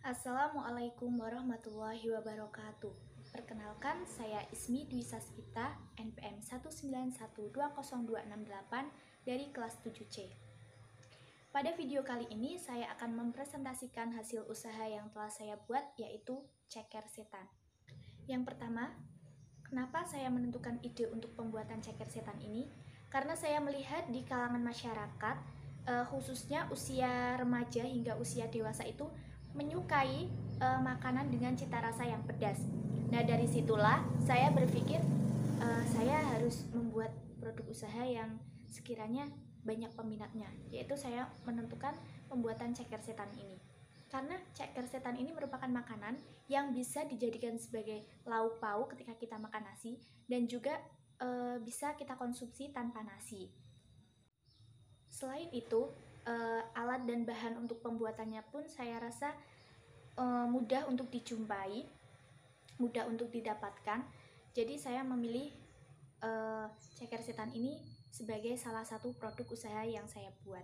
Assalamualaikum warahmatullahi wabarakatuh. Perkenalkan, saya Ismi Dwi Saspita, NPM 1912028 dari kelas 7C. Pada video kali ini, saya akan mempresentasikan hasil usaha yang telah saya buat, yaitu ceker setan. Yang pertama, kenapa saya menentukan ide untuk pembuatan ceker setan ini? Karena saya melihat di kalangan masyarakat, khususnya usia remaja hingga usia dewasa itu menyukai makanan dengan cita rasa yang pedas. Nah, dari situlah saya berpikir saya harus membuat produk usaha yang sekiranya banyak peminatnya, yaitu saya menentukan pembuatan ceker setan ini. Karena ceker setan ini merupakan makanan yang bisa dijadikan sebagai lauk pauk ketika kita makan nasi, dan juga bisa kita konsumsi tanpa nasi. Selain itu, alat dan bahan untuk pembuatannya pun saya rasa mudah untuk dijumpai, mudah untuk didapatkan. Jadi saya memilih ceker setan ini sebagai salah satu produk usaha yang saya buat.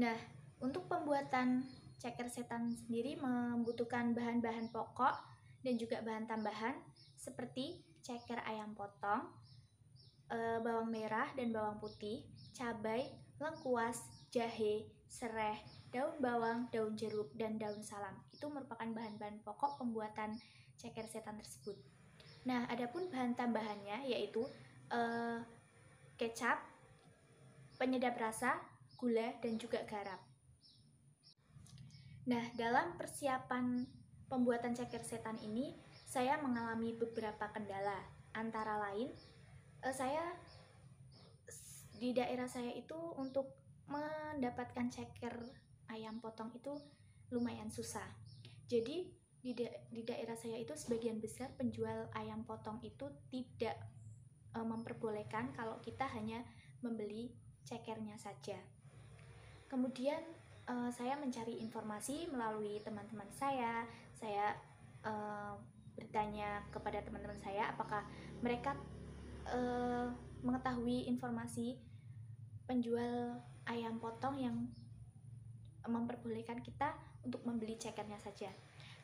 Nah, untuk pembuatan ceker setan sendiri membutuhkan bahan-bahan pokok dan juga bahan tambahan seperti ceker ayam potong, bawang merah dan bawang putih, cabai, lengkuas, jahe, sereh, daun bawang, daun jeruk, dan daun salam. Itu merupakan bahan-bahan pokok pembuatan ceker setan tersebut. Nah, adapun bahan tambahannya yaitu kecap, penyedap rasa, gula, dan juga garam. Nah, dalam persiapan pembuatan ceker setan ini, saya mengalami beberapa kendala. Antara lain, saya di daerah saya itu untuk mendapatkan ceker ayam potong itu lumayan susah. Jadi di daerah saya itu sebagian besar penjual ayam potong itu tidak memperbolehkan kalau kita hanya membeli cekernya saja. Kemudian saya mencari informasi melalui teman-teman saya bertanya kepada teman-teman saya apakah mereka mengetahui informasi penjual ayam potong yang memperbolehkan kita untuk membeli cekernya saja.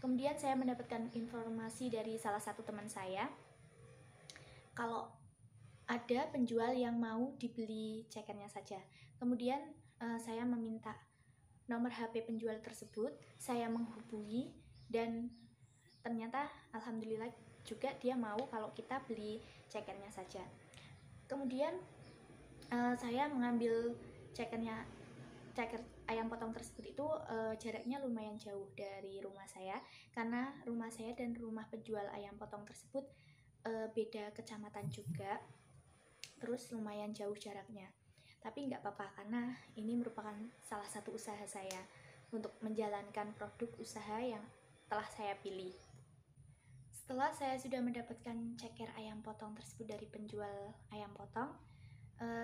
Kemudian saya mendapatkan informasi dari salah satu teman saya kalau ada penjual yang mau dibeli cekernya saja. Kemudian saya meminta nomor HP penjual tersebut, saya menghubungi, dan ternyata alhamdulillah juga dia mau kalau kita beli cekernya saja. Kemudian saya mengambil ceker ayam potong tersebut itu jaraknya lumayan jauh dari rumah saya, karena rumah saya dan rumah penjual ayam potong tersebut beda kecamatan juga, terus lumayan jauh jaraknya. Tapi nggak apa-apa, karena ini merupakan salah satu usaha saya untuk menjalankan produk usaha yang telah saya pilih. Setelah saya sudah mendapatkan ceker ayam potong tersebut dari penjual ayam potong,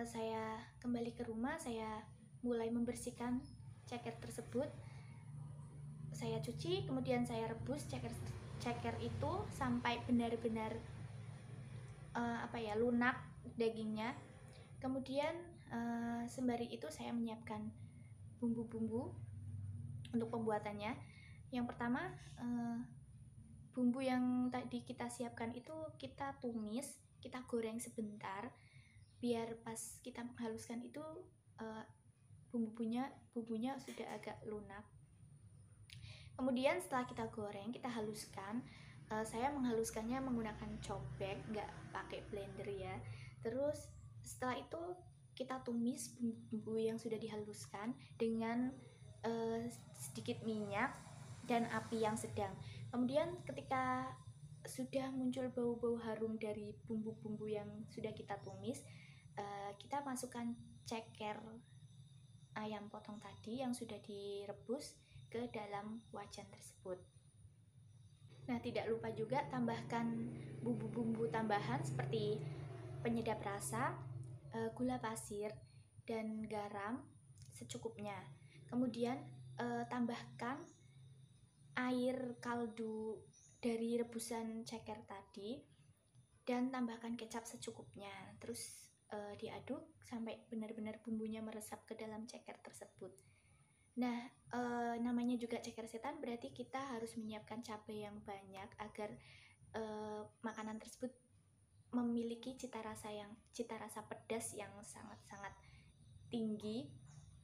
saya kembali ke rumah, saya mulai membersihkan ceker tersebut. Saya cuci, kemudian saya rebus ceker itu sampai benar-benar lunak dagingnya. Kemudian sembari itu saya menyiapkan bumbu-bumbu untuk pembuatannya. Yang pertama, bumbu yang tadi kita siapkan itu kita tumis, kita goreng sebentar biar pas kita menghaluskan itu bumbunya sudah agak lunak. Kemudian setelah kita goreng, kita haluskan. Saya menghaluskannya menggunakan cobek, nggak pakai blender ya. Terus setelah itu kita tumis bumbu yang sudah dihaluskan dengan sedikit minyak dan api yang sedang. Kemudian ketika sudah muncul bau-bau harum dari bumbu-bumbu yang sudah kita tumis, kita masukkan ceker ayam potong tadi yang sudah direbus ke dalam wajan tersebut. Nah, tidak lupa juga tambahkan bumbu-bumbu tambahan seperti penyedap rasa, gula pasir, dan garam secukupnya. Kemudian tambahkan air kaldu dari rebusan ceker tadi dan tambahkan kecap secukupnya. Terus diaduk sampai benar-benar bumbunya meresap ke dalam ceker tersebut. Nah, namanya juga ceker setan berarti kita harus menyiapkan cabai yang banyak agar makanan tersebut memiliki cita rasa pedas yang sangat-sangat tinggi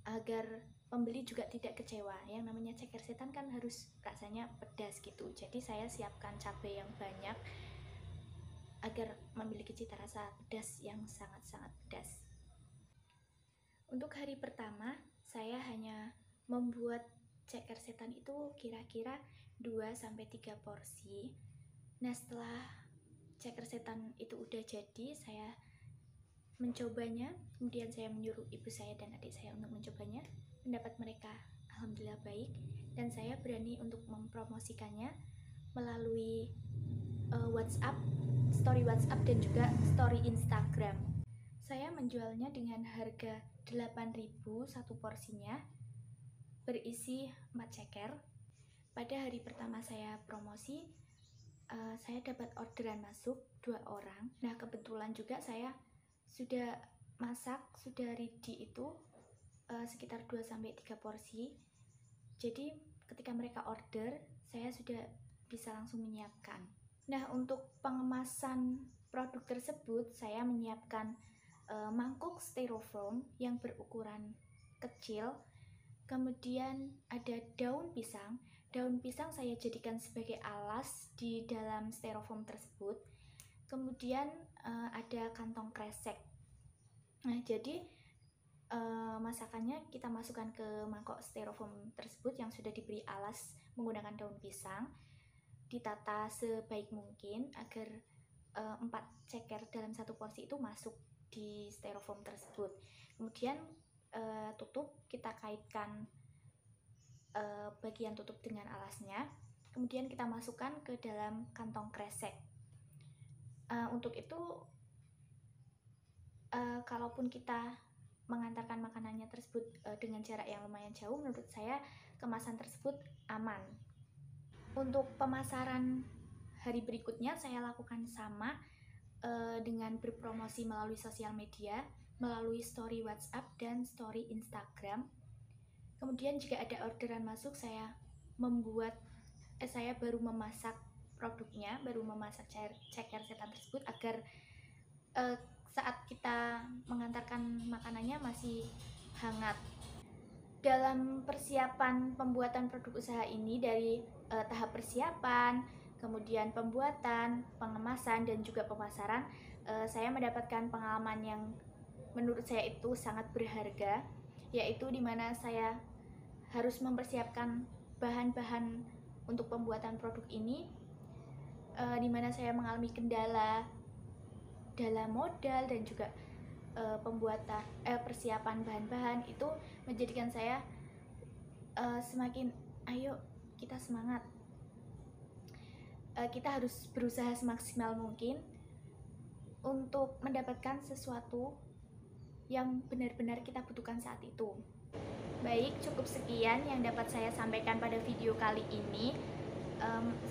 agar pembeli juga tidak kecewa. Yang namanya ceker setan kan harus rasanya pedas gitu. Jadi saya siapkan cabai yang banyak agar memiliki cita rasa pedas yang sangat-sangat pedas. Untuk hari pertama, saya hanya membuat ceker setan itu kira-kira 2-3 porsi. Nah, setelah ceker setan itu udah jadi, saya mencobanya, kemudian saya menyuruh ibu saya dan adik saya untuk mencobanya. Pendapat mereka alhamdulillah baik, dan saya berani untuk mempromosikannya melalui WhatsApp, story WhatsApp dan juga story Instagram. Saya menjualnya dengan harga 8.000 satu porsinya, berisi 4 ceker. Pada hari pertama saya promosi, saya dapat orderan masuk 2 orang. Nah, kebetulan juga saya sudah masak, sudah ready itu sekitar 2-3 porsi. Jadi ketika mereka order, saya sudah bisa langsung menyiapkan. Nah, untuk pengemasan produk tersebut, saya menyiapkan mangkuk styrofoam yang berukuran kecil. Kemudian ada daun pisang. Daun pisang saya jadikan sebagai alas di dalam styrofoam tersebut. Kemudian ada kantong kresek. Nah, jadi masakannya kita masukkan ke mangkok styrofoam tersebut yang sudah diberi alas menggunakan daun pisang, ditata sebaik mungkin agar 4 ceker dalam satu porsi itu masuk di styrofoam tersebut. Kemudian tutup, kita kaitkan bagian tutup dengan alasnya, kemudian kita masukkan ke dalam kantong kresek. Untuk itu kalaupun kita mengantarkan makanannya tersebut dengan jarak yang lumayan jauh, menurut saya kemasan tersebut aman. Untuk pemasaran hari berikutnya saya lakukan sama dengan berpromosi melalui sosial media, melalui story WhatsApp dan story Instagram. Kemudian jika ada orderan masuk, saya baru memasak produknya, baru memasak ceker setan tersebut agar saat kita mengantarkan makanannya masih hangat. Dalam persiapan pembuatan produk usaha ini, dari tahap persiapan, kemudian pembuatan, pengemasan, dan juga pemasaran, saya mendapatkan pengalaman yang menurut saya itu sangat berharga, yaitu dimana saya harus mempersiapkan bahan-bahan untuk pembuatan produk ini, dimana saya mengalami kendala dalam modal dan juga persiapan bahan-bahan. Itu menjadikan saya semakin ayo kita semangat, kita harus berusaha semaksimal mungkin untuk mendapatkan sesuatu yang benar-benar kita butuhkan saat itu. Baik, cukup sekian yang dapat saya sampaikan pada video kali ini.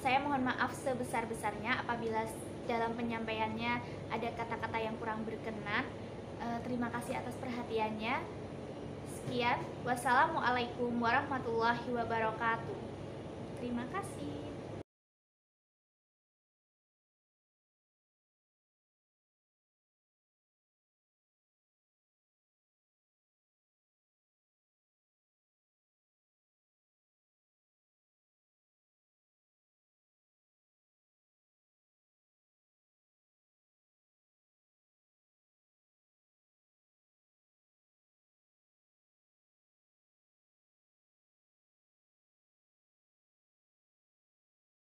Saya mohon maaf sebesar-besarnya apabila dalam penyampaiannya ada kata-kata yang kurang berkenan. Terima kasih atas perhatiannya. Sekian, wassalamualaikum warahmatullahi wabarakatuh. Terima kasih.